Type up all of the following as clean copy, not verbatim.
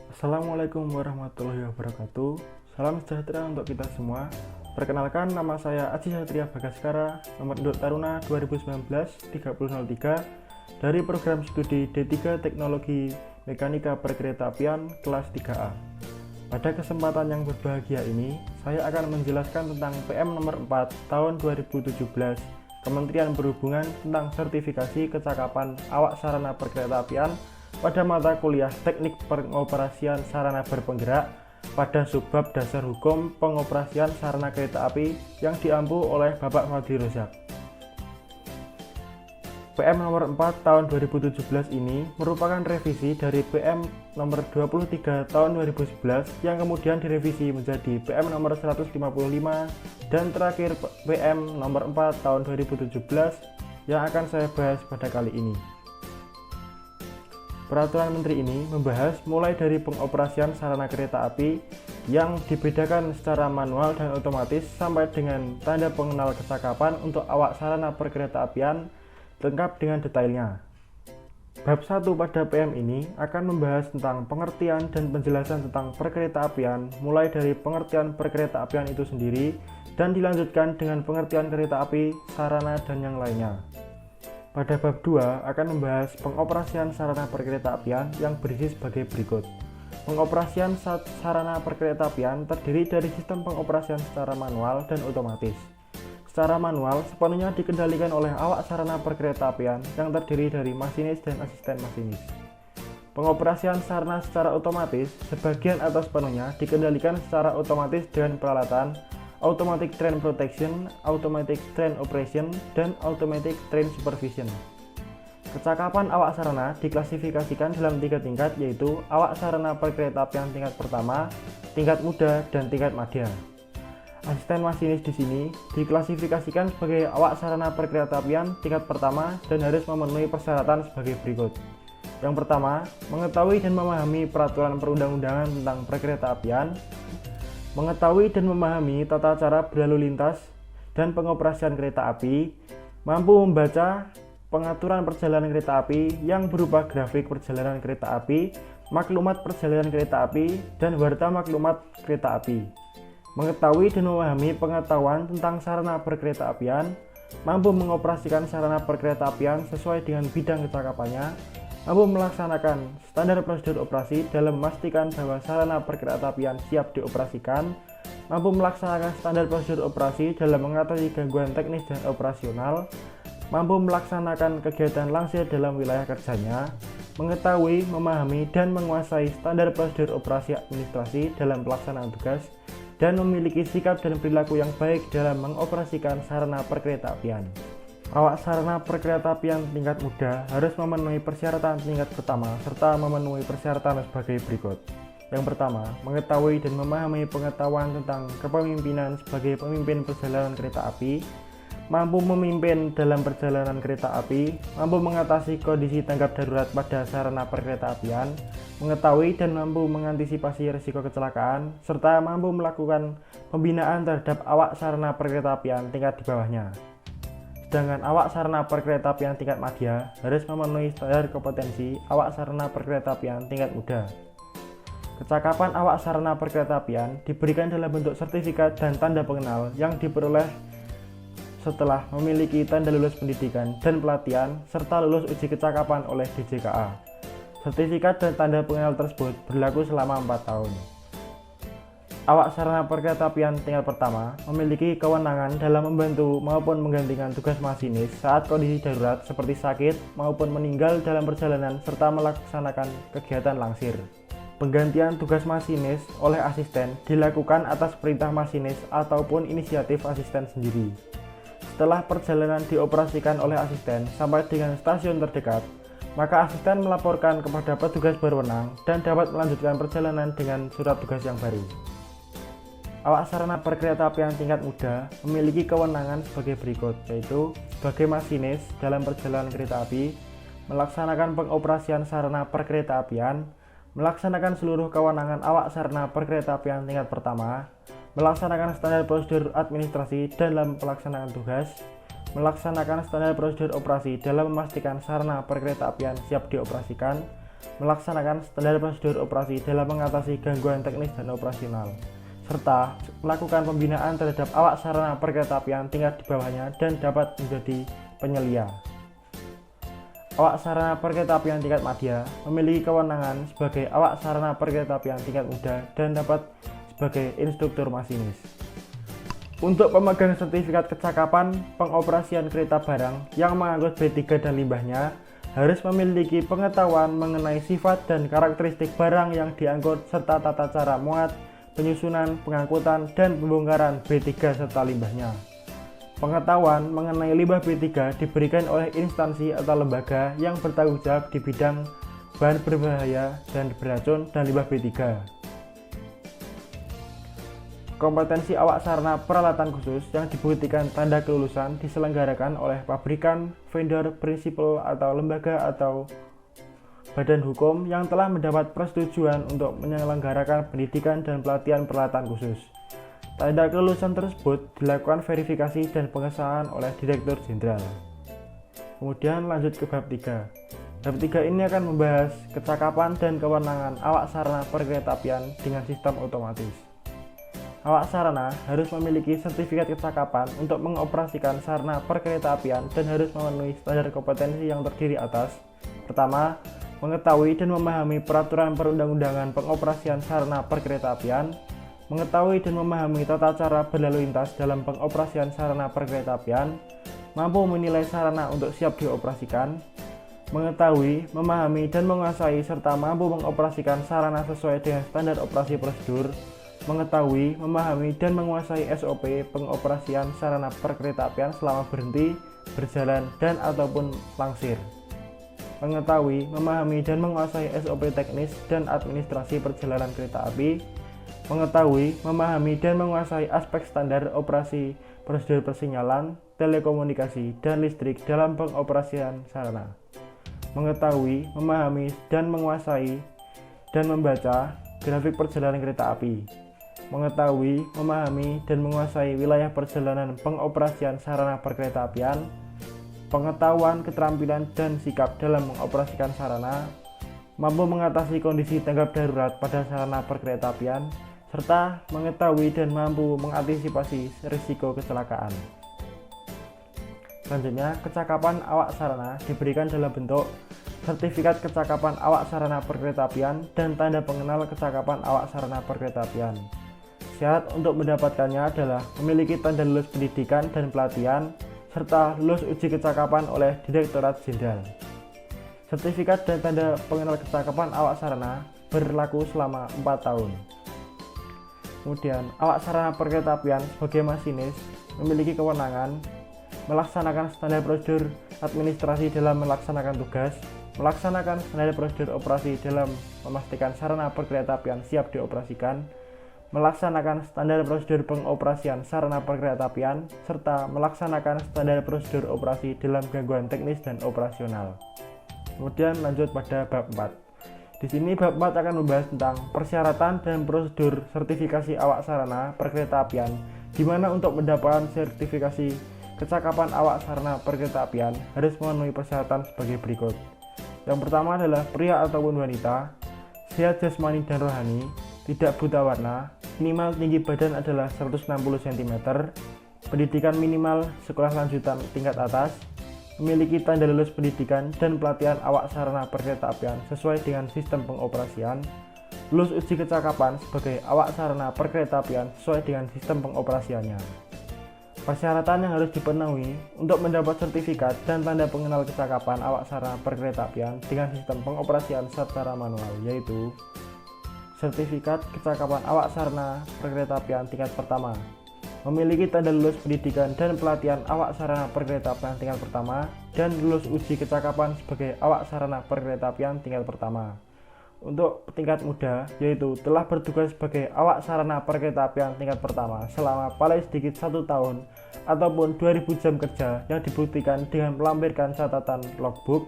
Assalamualaikum warahmatullahi wabarakatuh. Salam sejahtera untuk kita semua. Perkenalkan, nama saya Aji Satria Bagaskara, nomor induk Taruna 2019-3003 dari program studi D3 Teknologi Mekanika Perkeretaapian kelas 3A. Pada kesempatan yang berbahagia ini, saya akan menjelaskan tentang PM nomor 4 tahun 2017 Kementerian Perhubungan tentang sertifikasi kecakapan awak sarana perkeretaapian pada mata kuliah Teknik Pengoperasian Sarana Berpenggerak pada subbab Dasar Hukum Pengoperasian Sarana Kereta Api yang diampu oleh Bapak Fadli Rozak. PM nomor 4 tahun 2017 ini merupakan revisi dari PM nomor 23 tahun 2011 yang kemudian direvisi menjadi PM nomor 155 dan terakhir PM nomor 4 tahun 2017 yang akan saya bahas pada kali ini. Peraturan Menteri ini membahas mulai dari pengoperasian sarana kereta api yang dibedakan secara manual dan otomatis sampai dengan tanda pengenal kecakapan untuk awak sarana perkeretaapian lengkap dengan detailnya. Bab 1 pada PM ini akan membahas tentang pengertian dan penjelasan tentang perkeretaapian mulai dari pengertian perkeretaapian itu sendiri dan dilanjutkan dengan pengertian kereta api, sarana, dan yang lainnya. Pada bab 2 akan membahas pengoperasian sarana perkeretaapian yang berisi sebagai berikut. Pengoperasian sarana perkeretaapian terdiri dari sistem pengoperasian secara manual dan otomatis. Secara manual sepenuhnya dikendalikan oleh awak sarana perkeretaapian yang terdiri dari masinis dan asisten masinis. Pengoperasian sarana secara otomatis sebagian atau sepenuhnya dikendalikan secara otomatis dengan peralatan Automatic Train Protection, Automatic Train Operation, dan Automatic Train Supervision. Kecakapan awak sarana diklasifikasikan dalam 3 tingkat, yaitu awak sarana perkeretaapian tingkat pertama, tingkat muda, dan tingkat madya. Asisten masinis di sini diklasifikasikan sebagai awak sarana perkeretaapian tingkat pertama dan harus memenuhi persyaratan sebagai berikut. Yang pertama, mengetahui dan memahami peraturan perundang-undangan tentang perkeretaapian, mengetahui dan memahami tata cara berlalu lintas dan pengoperasian kereta api, mampu membaca pengaturan perjalanan kereta api yang berupa grafik perjalanan kereta api, maklumat perjalanan kereta api, dan warta maklumat kereta api. Mengetahui dan memahami pengetahuan tentang sarana perkeretaapian, mampu mengoperasikan sarana perkeretaapian sesuai dengan bidang kecakapannya, mampu melaksanakan standar prosedur operasi dalam memastikan bahwa sarana perkeretaapian siap dioperasikan, mampu melaksanakan standar prosedur operasi dalam mengatasi gangguan teknis dan operasional, mampu melaksanakan kegiatan langsir dalam wilayah kerjanya, mengetahui, memahami, dan menguasai standar prosedur operasi administrasi dalam pelaksanaan tugas, dan memiliki sikap dan perilaku yang baik dalam mengoperasikan sarana perkeretaapian. Awak sarana perkeretaapian tingkat muda harus memenuhi persyaratan tingkat pertama serta memenuhi persyaratan sebagai berikut. Yang pertama, mengetahui dan memahami pengetahuan tentang kepemimpinan sebagai pemimpin perjalanan kereta api, mampu memimpin dalam perjalanan kereta api, mampu mengatasi kondisi tanggap darurat pada sarana perkeretaapian, mengetahui dan mampu mengantisipasi risiko kecelakaan, serta mampu melakukan pembinaan terhadap awak sarana perkeretaapian tingkat di bawahnya. Sedangkan awak sarana perkeretaapian tingkat madya harus memenuhi standar kompetensi awak sarana perkeretaapian tingkat muda. Kecakapan awak sarana perkeretaapian diberikan dalam bentuk sertifikat dan tanda pengenal yang diperoleh setelah memiliki tanda lulus pendidikan dan pelatihan serta lulus uji kecakapan oleh DJKA. Sertifikat dan tanda pengenal tersebut berlaku selama 4 tahun. Awak sarana perkeretaapian tingkat pertama memiliki kewenangan dalam membantu maupun menggantikan tugas masinis saat kondisi darurat seperti sakit maupun meninggal dalam perjalanan serta melaksanakan kegiatan langsir. Penggantian tugas masinis oleh asisten dilakukan atas perintah masinis ataupun inisiatif asisten sendiri. Setelah perjalanan dioperasikan oleh asisten sampai dengan stasiun terdekat, maka asisten melaporkan kepada petugas berwenang dan dapat melanjutkan perjalanan dengan surat tugas yang baru. Awak sarana perkeretaapian tingkat muda memiliki kewenangan sebagai berikut, yaitu sebagai masinis dalam perjalanan kereta api, melaksanakan pengoperasian sarana perkeretaapian, melaksanakan seluruh kewenangan awak sarana perkeretaapian tingkat pertama, melaksanakan standar prosedur administrasi dalam pelaksanaan tugas, melaksanakan standar prosedur operasi dalam memastikan sarana perkeretaapian siap dioperasikan, melaksanakan standar prosedur operasi dalam mengatasi gangguan teknis dan operasional, serta melakukan pembinaan terhadap awak sarana perkeretaapian tingkat di bawahnya dan dapat menjadi penyelia. Awak sarana perkeretaapian tingkat madya memiliki kewenangan sebagai awak sarana perkeretaapian tingkat muda dan dapat sebagai instruktur masinis. Untuk pemegang sertifikat kecakapan pengoperasian kereta barang yang mengangkut B3 dan limbahnya harus memiliki pengetahuan mengenai sifat dan karakteristik barang yang diangkut serta tata cara muat, penyusunan, pengangkutan, dan pembongkaran B3 serta limbahnya. Pengetahuan mengenai limbah B3 diberikan oleh instansi atau lembaga yang bertanggung jawab di bidang bahan berbahaya dan beracun dan limbah B3. Kompetensi awak sarana peralatan khusus yang dibuktikan tanda kelulusan diselenggarakan oleh pabrikan, vendor, prinsipal atau lembaga atau badan hukum yang telah mendapat persetujuan untuk menyelenggarakan pendidikan dan pelatihan peralatan khusus. Tanda kelulusan tersebut dilakukan verifikasi dan pengesahan oleh Direktur Jenderal. Kemudian lanjut ke bab 3. Bab 3 ini akan membahas kecakapan dan kewenangan awak sarana perkeretaapian dengan sistem otomatis. Awak sarana harus memiliki sertifikat kecakapan untuk mengoperasikan sarana perkeretaapian dan harus memenuhi standar kompetensi yang terdiri atas: pertama, mengetahui dan memahami peraturan perundang-undangan pengoperasian sarana perkeretaapian, mengetahui dan memahami tata cara berlalu lintas dalam pengoperasian sarana perkeretaapian, mampu menilai sarana untuk siap dioperasikan, mengetahui, memahami, dan menguasai serta mampu mengoperasikan sarana sesuai dengan standar operasi prosedur, mengetahui, memahami, dan menguasai SOP pengoperasian sarana perkeretaapian selama berhenti, berjalan, dan ataupun langsir, mengetahui, memahami, dan menguasai SOP teknis dan administrasi perjalanan kereta api, mengetahui, memahami, dan menguasai aspek standar operasi prosedur persinyalan, telekomunikasi, dan listrik dalam pengoperasian sarana, mengetahui, memahami, dan menguasai dan membaca grafik perjalanan kereta api, mengetahui, memahami, dan menguasai wilayah perjalanan pengoperasian sarana perkeretaapian, pengetahuan, keterampilan, dan sikap dalam mengoperasikan sarana, mampu mengatasi kondisi tanggap darurat pada sarana perkeretaapian, serta mengetahui dan mampu mengantisipasi risiko kecelakaan. Selanjutnya, kecakapan awak sarana diberikan dalam bentuk sertifikat kecakapan awak sarana perkeretaapian dan tanda pengenal kecakapan awak sarana perkeretaapian. Syarat untuk mendapatkannya adalah memiliki tanda lulus pendidikan dan pelatihan serta lulus uji kecakapan oleh Direktorat Jenderal. Sertifikat dan tanda pengenal kecakapan awak sarana berlaku selama 4 tahun. Kemudian, awak sarana perkeretaapian sebagai masinis memiliki kewenangan melaksanakan standar prosedur administrasi dalam melaksanakan tugas, melaksanakan standar prosedur operasi dalam memastikan sarana perkeretaapian siap dioperasikan, melaksanakan standar prosedur pengoperasian sarana perkeretaapian, serta melaksanakan standar prosedur operasi dalam gangguan teknis dan operasional. Kemudian lanjut pada bab 4. Di sini bab 4 akan membahas tentang persyaratan dan prosedur sertifikasi awak sarana perkeretaapian, di mana untuk mendapatkan sertifikasi kecakapan awak sarana perkeretaapian harus memenuhi persyaratan sebagai berikut. Yang pertama adalah pria ataupun wanita, sehat jasmani dan rohani, tidak buta warna, minimal tinggi badan adalah 160 cm, pendidikan minimal sekolah lanjutan tingkat atas, memiliki tanda lulus pendidikan dan pelatihan awak sarana perkeretaapian sesuai dengan sistem pengoperasian, lulus uji kecakapan sebagai awak sarana perkeretaapian sesuai dengan sistem pengoperasiannya. Persyaratan yang harus dipenuhi untuk mendapat sertifikat dan tanda pengenal kecakapan awak sarana perkeretaapian dengan sistem pengoperasian secara manual, yaitu sertifikat kecakapan awak sarana perkeretaapian tingkat pertama, memiliki tanda lulus pendidikan dan pelatihan awak sarana perkeretaapian tingkat pertama, dan lulus uji kecakapan sebagai awak sarana perkeretaapian tingkat pertama. Untuk tingkat muda, yaitu telah bertugas sebagai awak sarana perkeretaapian tingkat pertama selama paling sedikit 1 tahun ataupun 2000 jam kerja yang dibuktikan dengan melampirkan catatan logbook,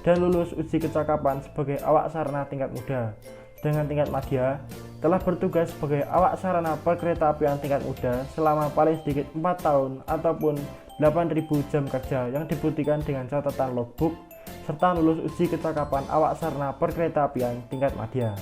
dan lulus uji kecakapan sebagai awak sarana tingkat muda. Dengan tingkat madya, telah bertugas sebagai awak sarana perkeretaapian tingkat muda selama paling sedikit 4 tahun ataupun 8000 jam kerja yang dibuktikan dengan catatan logbook, serta lulus uji kecakapan awak sarana perkeretaapian tingkat madya.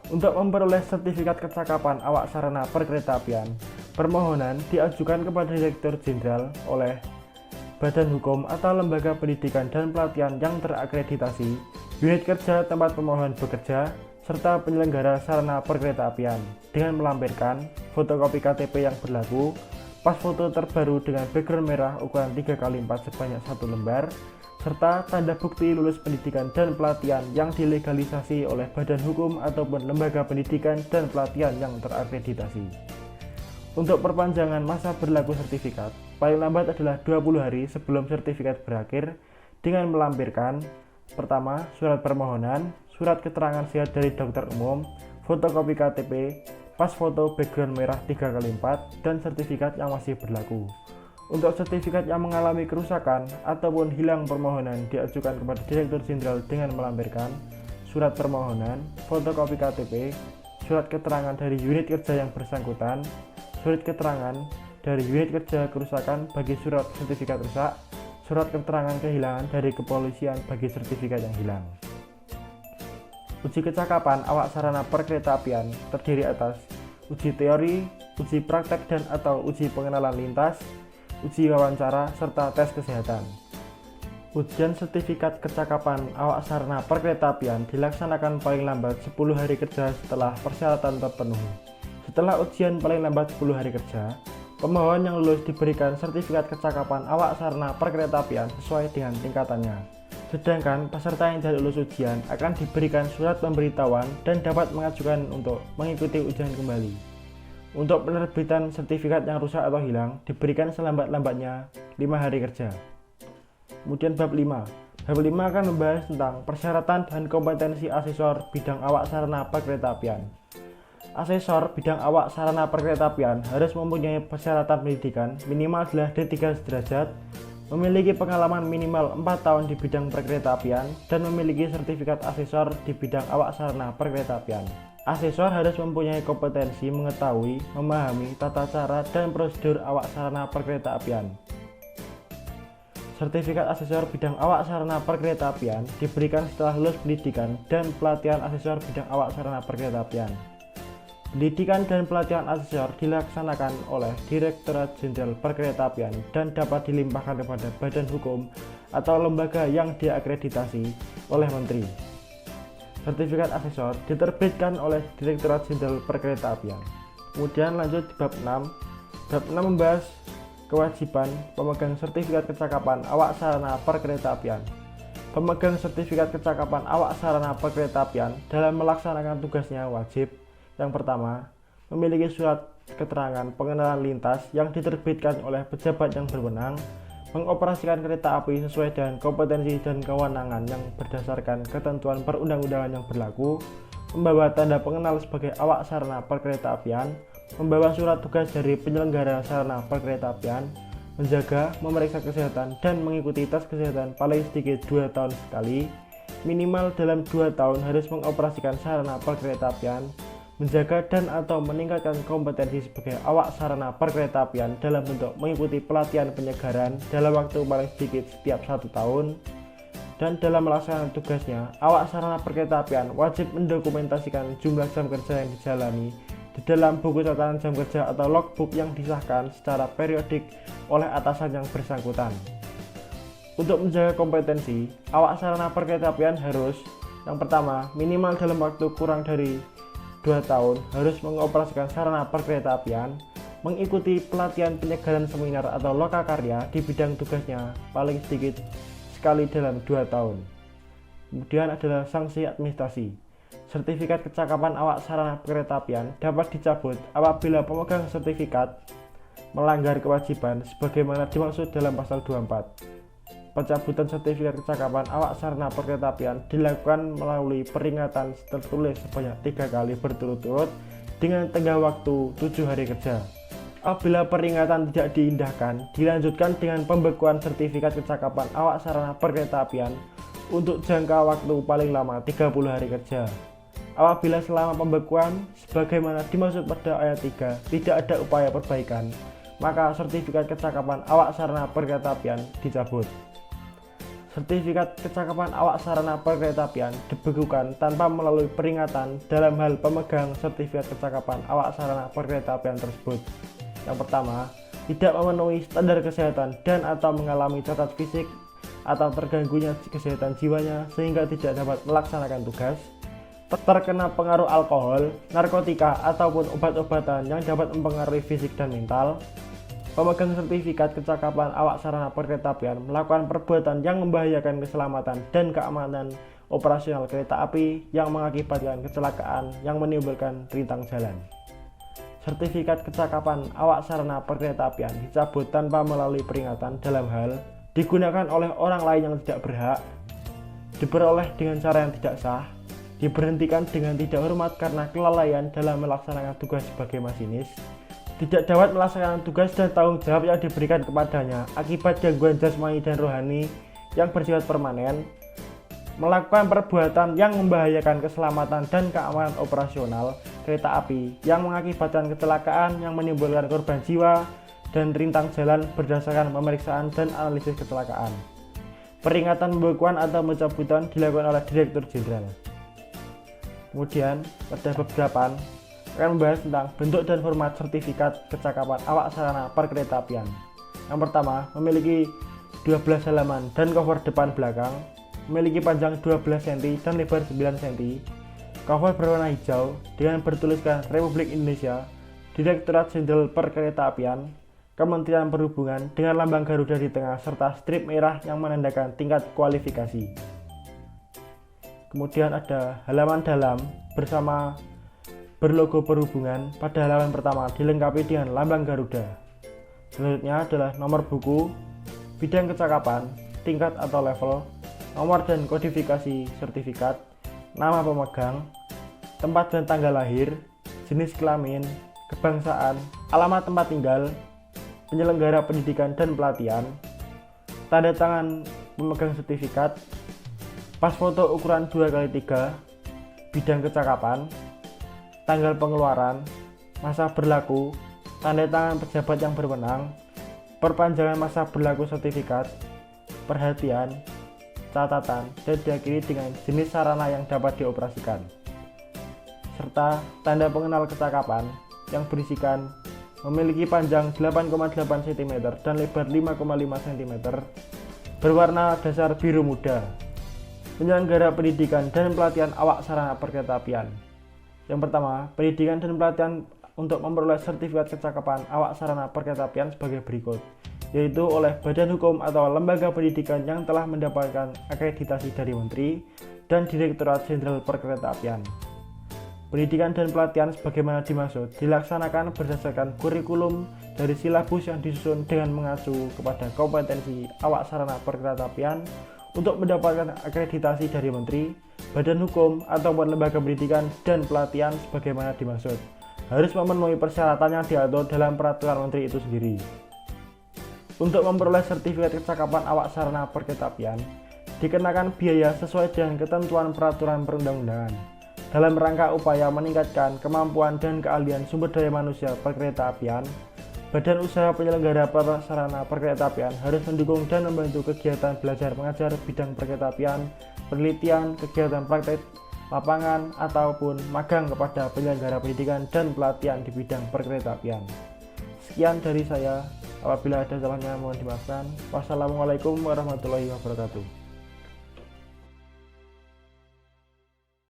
Untuk memperoleh sertifikat kecakapan awak sarana perkeretaapian, permohonan diajukan kepada Direktur Jenderal oleh Badan Hukum atau Lembaga Pendidikan dan Pelatihan yang terakreditasi, unit kerja tempat pemohon bekerja, serta penyelenggara sarana perkeretaapian dengan melampirkan fotokopi KTP yang berlaku, pas foto terbaru dengan background merah ukuran 3x4 sebanyak 1 lembar, serta tanda bukti lulus pendidikan dan pelatihan yang dilegalisasi oleh Badan Hukum ataupun Lembaga Pendidikan dan Pelatihan yang terakreditasi. Untuk perpanjangan masa berlaku sertifikat, paling lambat adalah 20 hari sebelum sertifikat berakhir dengan melampirkan: pertama, surat permohonan, surat keterangan sehat dari dokter umum, fotokopi KTP, pas foto background merah 3x4, dan sertifikat yang masih berlaku. Untuk sertifikat yang mengalami kerusakan ataupun hilang, permohonan diajukan kepada Direktur Jenderal dengan melampirkan surat permohonan, fotokopi KTP, surat keterangan dari unit kerja yang bersangkutan, surat keterangan dari unit kerja kerusakan bagi surat sertifikat rusak, surat keterangan kehilangan dari kepolisian bagi sertifikat yang hilang. Uji kecakapan awak sarana perkeretaapian terdiri atas uji teori, uji praktek dan atau uji pengenalan lintas, uji wawancara, serta tes kesehatan. Ujian sertifikat kecakapan awak sarana perkeretaapian dilaksanakan paling lambat 10 hari kerja setelah persyaratan terpenuhi. Setelah ujian paling lambat 10 hari kerja, pemohon yang lulus diberikan sertifikat kecakapan awak sarana perkeretaapian sesuai dengan tingkatannya. Sedangkan peserta yang tidak lulus ujian akan diberikan surat pemberitahuan dan dapat mengajukan untuk mengikuti ujian kembali. Untuk penerbitan sertifikat yang rusak atau hilang diberikan selambat-lambatnya 5 hari kerja. Kemudian bab 5. Bab 5 akan membahas tentang persyaratan dan kompetensi asesor bidang awak sarana perkeretaapian. Asesor bidang awak sarana perkeretaapian harus mempunyai persyaratan pendidikan minimal adalah D3 sederajat, memiliki pengalaman minimal 4 tahun di bidang perkeretaapian, dan memiliki sertifikat asesor di bidang awak sarana perkeretaapian. Asesor harus mempunyai kompetensi mengetahui, memahami tata cara dan prosedur awak sarana perkeretaapian. Sertifikat asesor bidang awak sarana perkeretaapian diberikan setelah lulus pendidikan dan pelatihan asesor bidang awak sarana perkeretaapian. Pendidikan dan pelatihan asesor dilaksanakan oleh Direktorat Jenderal Perkeretaapian dan dapat dilimpahkan kepada Badan Hukum atau lembaga yang diakreditasi oleh Menteri. Sertifikat asesor diterbitkan oleh Direktorat Jenderal Perkeretaapian. Kemudian lanjut di bab 6. Bab 6 membahas kewajiban pemegang sertifikat kecakapan awak sarana perkeretaapian. Pemegang sertifikat kecakapan awak sarana perkeretaapian dalam melaksanakan tugasnya wajib: yang pertama, memiliki surat keterangan pengenalan lintas yang diterbitkan oleh pejabat yang berwenang, mengoperasikan kereta api sesuai dengan kompetensi dan kewenangan yang berdasarkan ketentuan perundang-undangan yang berlaku, membawa tanda pengenal sebagai awak sarana perkeretaapian, membawa surat tugas dari penyelenggara sarana perkeretaapian, menjaga, memeriksa kesehatan, dan mengikuti tes kesehatan paling sedikit 2 tahun sekali, minimal dalam 2 tahun harus mengoperasikan sarana perkeretaapian, menjaga dan atau meningkatkan kompetensi sebagai awak sarana perkeretaapian dalam bentuk mengikuti pelatihan penyegaran dalam waktu paling sedikit setiap 1 tahun, dan dalam melaksanakan tugasnya, awak sarana perkeretaapian wajib mendokumentasikan jumlah jam kerja yang dijalani di dalam buku catatan jam kerja atau logbook yang disahkan secara periodik oleh atasan yang bersangkutan. Untuk menjaga kompetensi, awak sarana perkeretaapian harus: yang pertama, minimal dalam waktu kurang dari 2 tahun harus mengoperasikan sarana perkeretaapian, mengikuti pelatihan penyegaran seminar atau lokakarya di bidang tugasnya paling sedikit sekali dalam 2 tahun. Kemudian adalah sanksi administrasi. Sertifikat kecakapan awak sarana perkeretaapian dapat dicabut apabila pemegang sertifikat melanggar kewajiban sebagaimana dimaksud dalam pasal 24. Pencabutan sertifikat kecakapan awak sarana perkeretaapian dilakukan melalui peringatan tertulis sebanyak 3 kali berturut-turut dengan tenggang waktu 7 hari kerja. Apabila peringatan tidak diindahkan, dilanjutkan dengan pembekuan sertifikat kecakapan awak sarana perkeretaapian untuk jangka waktu paling lama 30 hari kerja. Apabila selama pembekuan, sebagaimana dimaksud pada ayat 3, tidak ada upaya perbaikan, maka sertifikat kecakapan awak sarana perkeretaapian dicabut. sertifikat kecakapan awak sarana perkeretaapian dibekukan tanpa melalui peringatan dalam hal pemegang sertifikat kecakapan awak sarana perkeretaapian tersebut. Yang pertama, tidak memenuhi standar kesehatan dan atau mengalami cacat fisik atau terganggunya kesehatan jiwanya sehingga tidak dapat melaksanakan tugas, terkena pengaruh alkohol, narkotika ataupun obat-obatan yang dapat mempengaruhi fisik dan mental. Pemegang sertifikat kecakapan awak sarana perkeretaapian melakukan perbuatan yang membahayakan keselamatan dan keamanan operasional kereta api yang mengakibatkan kecelakaan yang menimbulkan rintang jalan. Sertifikat kecakapan awak sarana perkeretaapian dicabut tanpa melalui peringatan dalam hal digunakan oleh orang lain yang tidak berhak, diperoleh dengan cara yang tidak sah, diberhentikan dengan tidak hormat karena kelalaian dalam melaksanakan tugas sebagai masinis, tidak dapat melaksanakan tugas dan tanggung jawab yang diberikan kepadanya akibat gangguan jasmani dan rohani yang bersifat permanen, melakukan perbuatan yang membahayakan keselamatan dan keamanan operasional kereta api yang mengakibatkan kecelakaan yang menimbulkan korban jiwa dan rintang jalan berdasarkan pemeriksaan dan analisis kecelakaan. Peringatan pembekuan atau pencabutan dilakukan oleh Direktur Jenderal. Kemudian pada bab 8 akan membahas tentang bentuk dan format sertifikat kecakapan awak sarana perkeretaapian. Yang pertama, memiliki 12 halaman dan cover depan belakang, memiliki panjang 12 cm dan lebar 9 cm, cover berwarna hijau dengan bertuliskan Republik Indonesia, Direktorat Jenderal Perkeretaapian, Kementerian Perhubungan dengan lambang Garuda di tengah serta strip merah yang menandakan tingkat kualifikasi. Kemudian ada halaman dalam bersama berlogo perhubungan. Pada halaman pertama dilengkapi dengan lambang Garuda. Selanjutnya adalah nomor buku, bidang kecakapan, tingkat atau level, nomor dan kodifikasi sertifikat, nama pemegang, tempat dan tanggal lahir, jenis kelamin, kebangsaan, alamat tempat tinggal, penyelenggara pendidikan dan pelatihan, tanda tangan pemegang sertifikat, pas foto ukuran 2x3, bidang kecakapan, tanggal pengeluaran, masa berlaku, tanda tangan pejabat yang berwenang, perpanjangan masa berlaku sertifikat, perhatian, catatan, dan diakhiri dengan jenis sarana yang dapat dioperasikan, serta tanda pengenal kecakapan yang berisikan memiliki panjang 8,8 cm dan lebar 5,5 cm, berwarna dasar biru muda, penyelenggara pendidikan dan pelatihan awak sarana perkeretaapian. Yang pertama, pendidikan dan pelatihan untuk memperoleh sertifikat kecakapan awak sarana perkeretaapian sebagai berikut, yaitu oleh badan hukum atau lembaga pendidikan yang telah mendapatkan akreditasi dari Menteri dan Direktorat Jenderal Perkeretaapian. Pendidikan dan pelatihan sebagaimana dimaksud dilaksanakan berdasarkan kurikulum dari silabus yang disusun dengan mengacu kepada kompetensi awak sarana perkeretaapian untuk mendapatkan akreditasi dari Menteri, badan hukum ataupun lembaga pendidikan dan pelatihan sebagaimana dimaksud harus memenuhi persyaratan yang diatur dalam peraturan Menteri itu sendiri. Untuk memperoleh sertifikat kecakapan awak sarana perkeretaapian dikenakan biaya sesuai dengan ketentuan peraturan perundang-undangan dalam rangka upaya meningkatkan kemampuan dan keahlian sumber daya manusia perkeretaapian. Badan usaha penyelenggara sarana perkeretaapian harus mendukung dan membantu kegiatan belajar mengajar bidang perkeretaapian, penelitian, kegiatan praktek lapangan ataupun magang kepada penyelenggara pendidikan dan pelatihan di bidang perkeretaapian. Sekian dari saya. Apabila ada salahnya mohon dimaafkan. Wassalamualaikum warahmatullahi wabarakatuh.